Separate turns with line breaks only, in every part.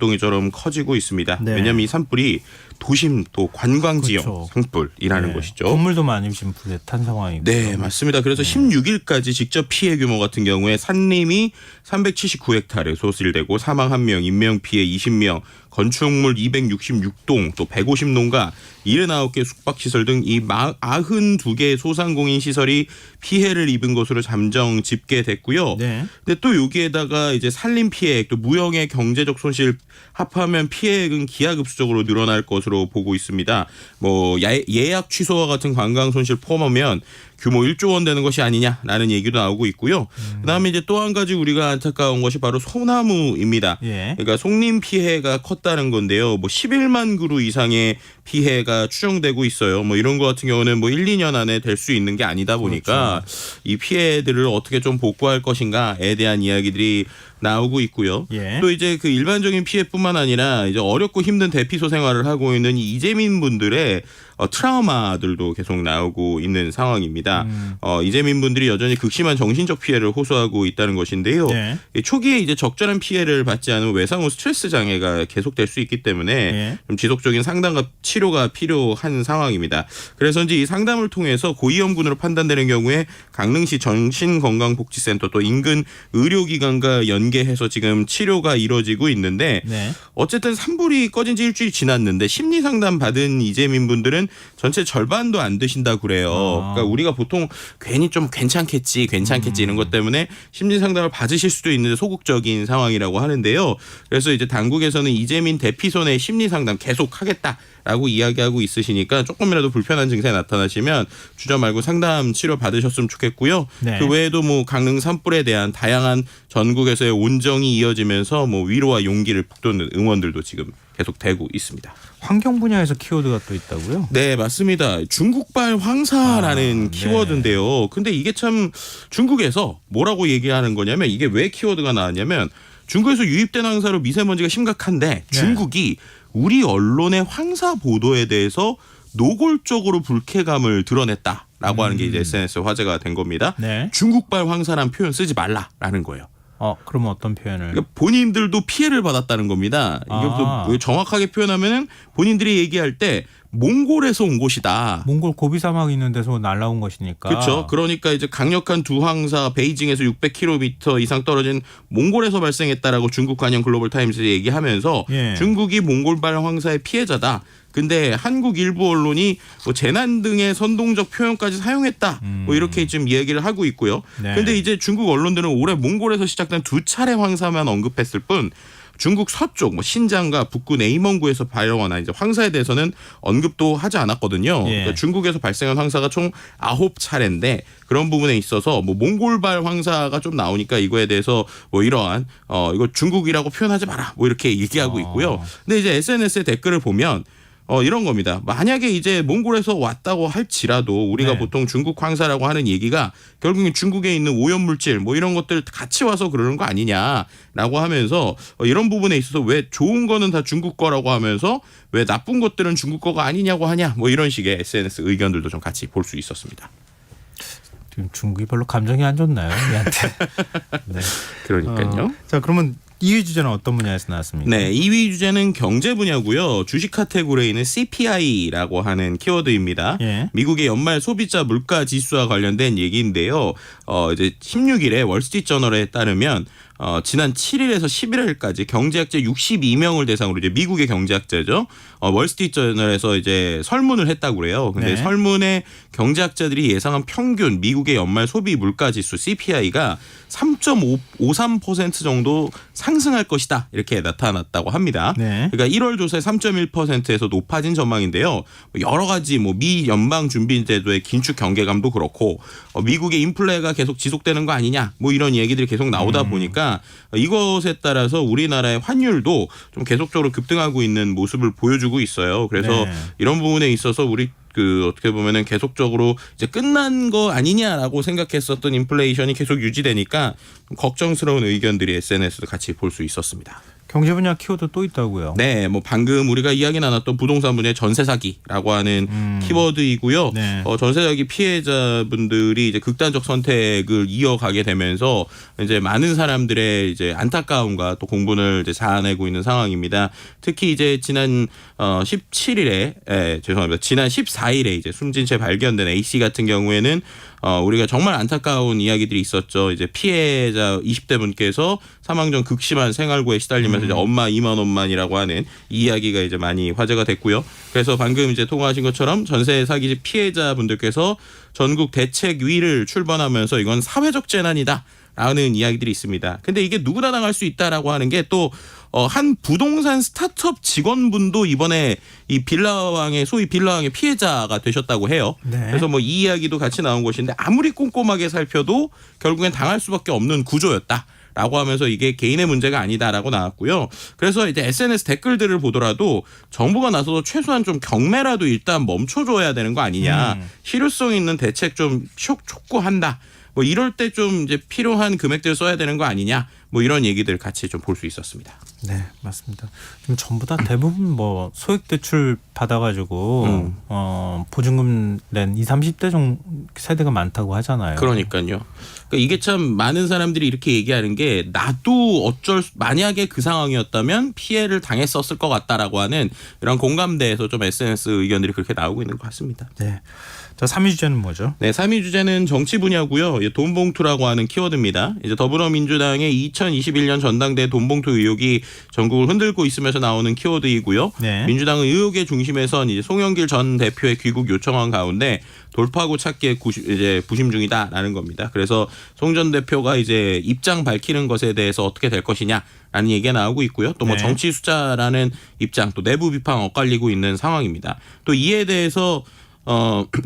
눈덩이처럼 커지고 있습니다.
네.
왜냐하면 이 산불이 도심 또 관광지역
그렇죠.
산불이라는
네.
것이죠.
건물도 많이 지금 불에 탄 상황이고.
네, 맞습니다. 그래서 16일까지 직접 피해 규모 같은 경우에 산림이 379헥타르 소실되고 사망 1명, 인명피해 20명, 건축물 266동, 또 150농가, 79개 숙박시설 등 이 92개의 소상공인 시설이 피해를 입은 것으로 잠정 집계됐고요.
네.
근데 또 여기에다가 이제 산림 피해액, 또 무형의 경제적 손실 합하면 피해액은 기하급수적으로 늘어날 것으로 보고 있습니다. 뭐 예약 취소와 같은 관광 손실 포함하면 규모 1조 원 되는 것이 아니냐라는 얘기도 나오고 있고요. 그다음에 이제 또 한 가지 우리가 안타까운 것이 바로 소나무입니다.
예.
그러니까 속림 피해가 컸다는 건데요. 뭐 11만 그루 이상의 피해가 추정되고 있어요. 뭐 이런 거 같은 경우는 뭐 1, 2년 안에 될 수 있는 게 아니다 보니까
그렇죠.
이 피해들을 어떻게 좀 복구할 것인가에 대한 이야기들이 나오고 있고요.
예.
또 이제 그 일반적인 피해뿐만 아니라 이제 어렵고 힘든 대피소 생활을 하고 있는 이 이재민 분들의 트라우마들도 계속 나오고 있는 상황입니다. 이재민 분들이 여전히 극심한 정신적 피해를 호소하고 있다는 것인데요.
네.
초기에 이제 적절한 피해를 받지 않으면 외상 후 스트레스 장애가 계속될 수 있기 때문에
네.
좀 지속적인 상담과 치료가 필요한 상황입니다. 그래서인지 이 상담을 통해서 고위험군으로 판단되는 경우에 강릉시 정신건강복지센터 또 인근 의료기관과 연계해서 지금 치료가 이루어지고 있는데
네.
어쨌든 산불이 꺼진 지 일주일 지났는데 심리상담 받은 이재민 분들은 전체 절반도 안 되신다고 그래요. 그러니까 우리가 보통 괜히 좀 괜찮겠지 이런 것 때문에 심리상담을 받으실 수도 있는데 소극적인 상황이라고 하는데요. 그래서 이제 당국에서는 이재민 대피소 내 심리상담 계속 하겠다라고 이야기하고 있으시니까 조금이라도 불편한 증세 나타나시면 주저 말고 상담 치료 받으셨으면 좋겠고요.
네.
그 외에도 뭐 강릉 산불에 대한 다양한 전국에서의 온정이 이어지면서 뭐 위로와 용기를 북돋는 응원들도 지금 계속되고 있습니다.
환경 분야에서 키워드가 또 있다고요?
네, 맞습니다. 중국발 황사라는
네.
키워드인데요. 근데 이게 참 중국에서 뭐라고 얘기하는 거냐면 이게 왜 키워드가 나왔냐면 중국에서 유입된 황사로 미세먼지가 심각한데 중국이 우리 언론의 황사 보도에 대해서 노골적으로 불쾌감을 드러냈다라고 하는 게 이제 SNS 화제가 된 겁니다.
네.
중국발 황사란 표현 쓰지 말라라는 거예요.
그러면 어떤 표현을?
그러니까 본인들도 피해를 받았다는 겁니다. 이게 또 정확하게 표현하면은 본인들이 얘기할 때 몽골에서 온 곳이다.
몽골 고비 사막 있는 데서 날라온 것이니까.
그렇죠. 그러니까 이제 강력한 두 황사 베이징에서 600km 이상 떨어진 몽골에서 발생했다라고 중국 관영 글로벌 타임스에 얘기하면서
예.
중국이 몽골발 황사의 피해자다. 근데 한국 일부 언론이 뭐 재난 등의 선동적 표현까지 사용했다. 뭐 이렇게 지금 이야기를 하고 있고요.
네.
근데 이제 중국 언론들은 올해 몽골에서 시작된 2차례 황사만 언급했을 뿐 중국 서쪽 뭐 신장과 북구 네이멍구에서 발생한 이제 황사에 대해서는 언급도 하지 않았거든요.
예.
그러니까 중국에서 발생한 황사가 총 9차례인데 그런 부분에 있어서 뭐 몽골발 황사가 좀 나오니까 이거에 대해서 뭐 이러한 이거 중국이라고 표현하지 마라. 뭐 이렇게 얘기하고 있고요. 근데 이제 SNS에 댓글을 보면 이런 겁니다. 만약에 이제 몽골에서 왔다고 할지라도 우리가
네.
보통 중국 황사라고 하는 얘기가 결국엔 중국에 있는 오염물질 뭐 이런 것들 같이 와서 그러는 거 아니냐라고 하면서 이런 부분에 있어서 왜 좋은 거는 다 중국 거라고 하면서 왜 나쁜 것들은 중국 거가 아니냐고 하냐 뭐 이런 식의 SNS 의견들도 좀 같이 볼 수 있었습니다.
지금 중국이 별로 감정이 안 좋나요? 우리한테. 네.
그러니까요.
자, 그러면 2위 주제는 어떤 분야에서 나왔습니까?
네, 2위 주제는 경제 분야고요. 주식 카테고리에 있는 CPI라고 하는 키워드입니다.
예.
미국의 연말 소비자 물가 지수와 관련된 얘기인데요. 이제 16일에 월스트리트저널에 따르면 지난 7일에서 11일까지 경제학자 62명을 대상으로 이제 미국의 경제학자죠. 월스트리트저널에서 이제 설문을 했다고 그래요. 근데
네.
설문에 경제학자들이 예상한 평균 미국의 연말 소비 물가 지수 CPI가 3.53% 정도 상승할 것이다. 이렇게 나타났다고 합니다.
네.
그러니까 1월 조사에 3.1%에서 높아진 전망인데요. 여러 가지 뭐 미 연방 준비 제도의 긴축 경계감도 그렇고 미국의 인플레가 계속 지속되는 거 아니냐. 뭐 이런 얘기들이 계속 나오다 보니까 이것에 따라서 우리나라의 환율도 좀 계속적으로 급등하고 있는 모습을 보여주고 있어요. 그래서
네.
이런 부분에 있어서 우리 어떻게 보면은 계속적으로 이제 끝난 거 아니냐라고 생각했었던 인플레이션이 계속 유지되니까 좀 걱정스러운 의견들이 SNS도 같이 볼 수 있었습니다.
경제 분야 키워드 또 있다고요?
네, 뭐 방금 우리가 이야기 나눴던 부동산 분야의 전세 사기라고 하는 키워드이고요.
네.
전세 사기 피해자분들이 이제 극단적 선택을 이어가게 되면서 이제 많은 사람들의 이제 안타까움과 또 공분을 이제 자아내고 있는 상황입니다. 특히 이제 지난 17일에 죄송합니다. 지난 14일에 이제 숨진 채 발견된 A 씨 같은 경우에는 우리가 정말 안타까운 이야기들이 있었죠. 이제 피해자 20대 분께서 사망 전 극심한 생활고에 시달리면서 이제 엄마 2만 원만이라고 하는 이 이야기가 이제 많이 화제가 됐고요. 그래서 방금 이제 통화하신 것처럼 전세 사기 피해자 분들께서 전국 대책위를 출범하면서 이건 사회적 재난이다. 라는 이야기들이 있습니다. 근데 이게 누구나 당할 수 있다라고 하는 게 또 한 부동산 스타트업 직원분도 이번에 이 빌라왕의 소위 빌라왕의 피해자가 되셨다고 해요.
네.
그래서 뭐 이 이야기도 같이 나온 것인데 아무리 꼼꼼하게 살펴도 결국엔 당할 수밖에 없는 구조였다. 라고 하면서 이게 개인의 문제가 아니다라고 나왔고요. 그래서 이제 SNS 댓글들을 보더라도 정부가 나서서 최소한 좀 경매라도 일단 멈춰줘야 되는 거 아니냐. 실효성 있는 대책 좀 촉구한다. 뭐 이럴 때 좀 이제 필요한 금액들을 써야 되는 거 아니냐. 뭐 이런 얘기들 같이 좀 볼 수 있었습니다.
네, 맞습니다. 지금 전부 다 대부분 뭐 소액 대출 받아가지고 보증금 낸 20, 30대 정도 세대가 많다고 하잖아요.
그러니까요. 그러니까 이게 참 많은 사람들이 이렇게 얘기하는 게 나도 만약에 그 상황이었다면 피해를 당했었을 것 같다라고 하는 이런 공감대에서 좀 SNS 의견들이 그렇게 나오고 있는 것 같습니다.
네. 자, 3위 주제는 뭐죠?
네, 3위 주제는 정치 분야고요. 돈봉투라고 하는 키워드입니다. 이제 더불어민주당의 2021년 전당대 돈봉투 의혹이 전국을 흔들고 있으면서 나오는 키워드이고요.
네.
민주당은 의혹의 중심에선 이제 송영길 전 대표의 귀국 요청한 가운데 돌파구 찾기에 이제 부심 중이다라는 겁니다. 그래서 송 전 대표가 이제 입장 밝히는 것에 대해서 어떻게 될 것이냐라는 얘기가 나오고 있고요. 또 뭐
네.
정치 숫자라는 입장, 또 내부 비판 엇갈리고 있는 상황입니다. 또 이에 대해서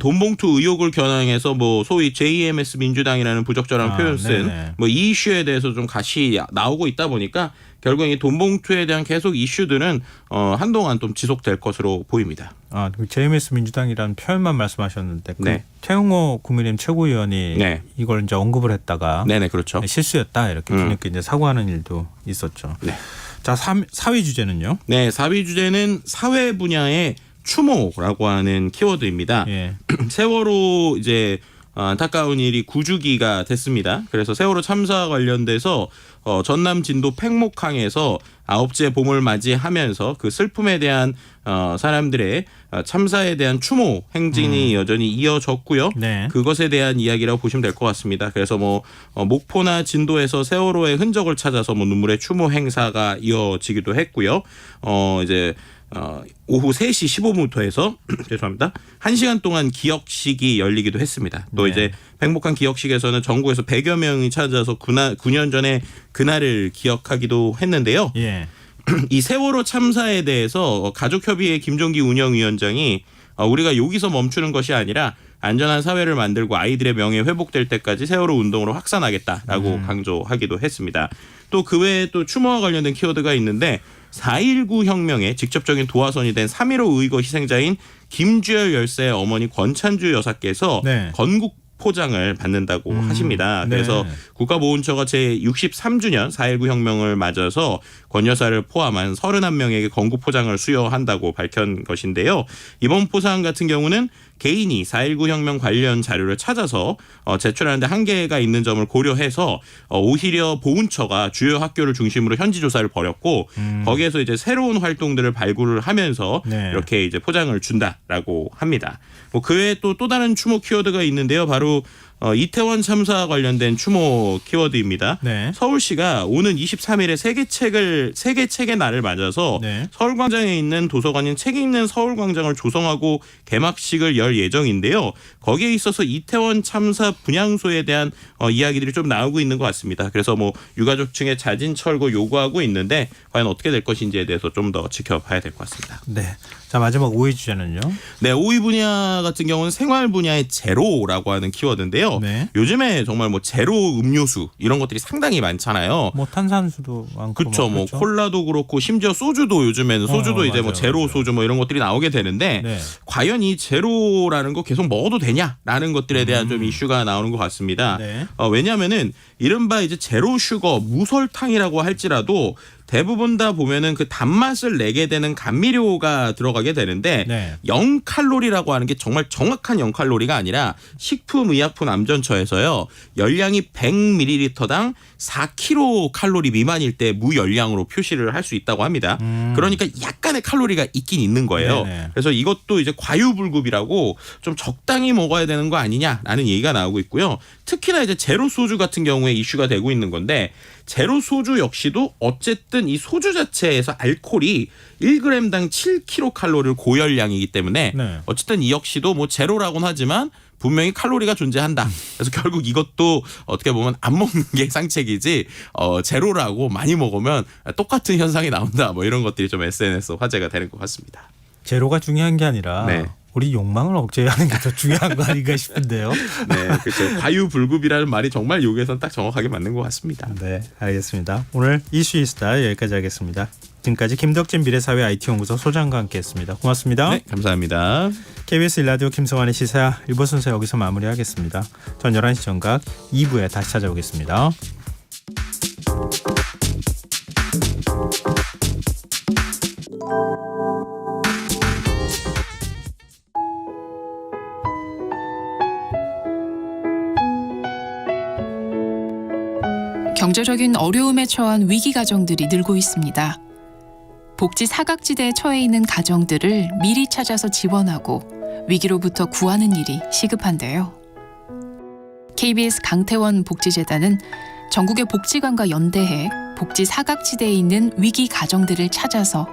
돈봉투 의혹을 겨냥해서 뭐 소위 JMS 민주당이라는 부적절한 표현 쓴 뭐 이 이슈에 대해서 좀 같이 나오고 있다 보니까 결국 이 돈봉투에 대한 계속 이슈들은 한동안 좀 지속될 것으로 보입니다.
아, 그 JMS 민주당이라는 표현만 말씀하셨는데 그
네.
태용호 국민의힘 최고위원이
네.
이걸 이제 언급을 했다가
네네 그렇죠.
실수였다 이렇게 뒤늦게 이제 사과하는 일도 있었죠.
네.
자, 4위 주제는요?
네, 4위 주제는 사회 분야의 추모라고 하는 키워드입니다.
예.
세월호 이제 안타까운 일이 9주기가 됐습니다. 그래서 세월호 참사와 관련돼서 전남 진도 팽목항에서 9째 봄을 맞이하면서 그 슬픔에 대한 사람들의 참사에 대한 추모 행진이 여전히 이어졌고요.
네.
그것에 대한 이야기라고 보시면 될 것 같습니다. 그래서 뭐 목포나 진도에서 세월호의 흔적을 찾아서 뭐 눈물의 추모 행사가 이어지기도 했고요. 이제 오후 3시 15분부터 해서 죄송합니다. 1시간 동안 기억식이 열리기도 했습니다. 또
네.
이제 팽목항 기억식에서는 전국에서 100여 명이 찾아서 9년 전에 그날을 기억하기도 했는데요.
예.
이 세월호 참사에 대해서 가족협의회 김종기 운영위원장이 우리가 여기서 멈추는 것이 아니라 안전한 사회를 만들고 아이들의 명예 회복될 때까지 세월호 운동으로 확산하겠다라고 강조하기도 했습니다. 또 그 외에 또 추모와 관련된 키워드가 있는데 4.19 혁명에 직접적인 도화선이 된 3.15 의거 희생자인 김주열 열사의 어머니 권찬주 여사께서
네.
건국 포장을 받는다고 하십니다. 그래서
네.
국가보훈처가 제63주년 4.19 혁명을 맞아서 권 여사를 포함한 31명에게 건국 포장을 수여한다고 밝힌 것인데요. 이번 포상 같은 경우는 개인이 4.19 혁명 관련 자료를 찾아서 제출하는데 한계가 있는 점을 고려해서 오히려 보훈처가 주요 학교를 중심으로 현지 조사를 벌였고 거기에서 이제 새로운 활동들을 발굴을 하면서
네.
이렇게 이제 포장을 준다라고 합니다. 뭐 그 외에 또 다른 추모 키워드가 있는데요. 바로 이태원 참사와 관련된 추모 키워드입니다.
네.
서울시가 오는 23일에 세계 책의 날을 맞아서
네.
서울광장에 있는 도서관인 책 읽는 서울광장을 조성하고 개막식을 열 예정인데요. 거기에 있어서 이태원 참사 분향소에 대한 이야기들이 좀 나오고 있는 것 같습니다. 그래서 뭐 유가족 층의 자진 철거 요구하고 있는데 과연 어떻게 될 것인지에 대해서 좀 더 지켜봐야 될 것 같습니다.
네. 자, 마지막 5위 주제는요?
네, 5위 분야 같은 경우는 생활 분야의 제로라고 하는 키워드인데요.
네.
요즘에 정말 뭐 제로 음료수 이런 것들이 상당히 많잖아요.
뭐 탄산수도 많고
그렇죠. 뭐
그렇죠?
콜라도 그렇고 심지어 소주도 요즘에는 소주도 이제
맞아요,
뭐 제로
맞아요.
소주 뭐 이런 것들이 나오게 되는데
네.
과연 이 제로라는 거 계속 먹어도 되냐라는 것들에 대한 좀 이슈가 나오는 것 같습니다.
네.
왜냐하면은 이른바 이제 제로 슈거 무설탕이라고 할지라도 대부분 다 보면은 그 단맛을 내게 되는 감미료가 들어가게 되는데
네.
0칼로리라고 하는 게 정말 정확한 0칼로리가 아니라 식품의약품안전처에서요. 열량이 100ml당 4kcal 미만일 때 무열량으로 표시를 할 수 있다고 합니다. 그러니까 약간의 칼로리가 있긴 있는 거예요.
네네.
그래서 이것도 이제 과유불급이라고 좀 적당히 먹어야 되는 거 아니냐라는 얘기가 나오고 있고요. 특히나 이제 제로 소주 같은 경우에 이슈가 되고 있는 건데 제로 소주 역시도 어쨌든 이 소주 자체에서 알코올이 1g당 7kcal를 고열량이기 때문에
네.
어쨌든 이 역시도 뭐 제로라고는 하지만 분명히 칼로리가 존재한다. 그래서 결국 이것도 어떻게 보면 안 먹는 게 상책이지 제로라고 많이 먹으면 똑같은 현상이 나온다. 뭐 이런 것들이 좀 SNS 화제가 되는 것 같습니다.
제로가 중요한 게 아니라
네.
우리 욕망을 억제하는 게 더 중요한 거 아닌가 싶은데요.
네, 그렇죠. 과유불급이라는 말이 정말 여기에서는 딱 정확하게 맞는 것 같습니다.
네, 알겠습니다. 오늘 이슈이스타 여기까지 하겠습니다. 지금까지 김덕진 미래사회 IT연구소 소장과 함께했습니다. 고맙습니다.
네, 감사합니다.
KBS 일라디오 김성환의 시사 1부 순서 여기서 마무리하겠습니다. 전 11시 정각 2부에 다시 찾아오겠습니다.
경제적인 어려움에 처한 위기 가정들이 늘고 있습니다. 복지 사각지대에 처해 있는 가정들을 미리 찾아서 지원하고 위기로부터 구하는 일이 시급한데요. KBS 강태원 복지재단은 전국의 복지관과 연대해 복지 사각지대에 있는 위기 가정들을 찾아서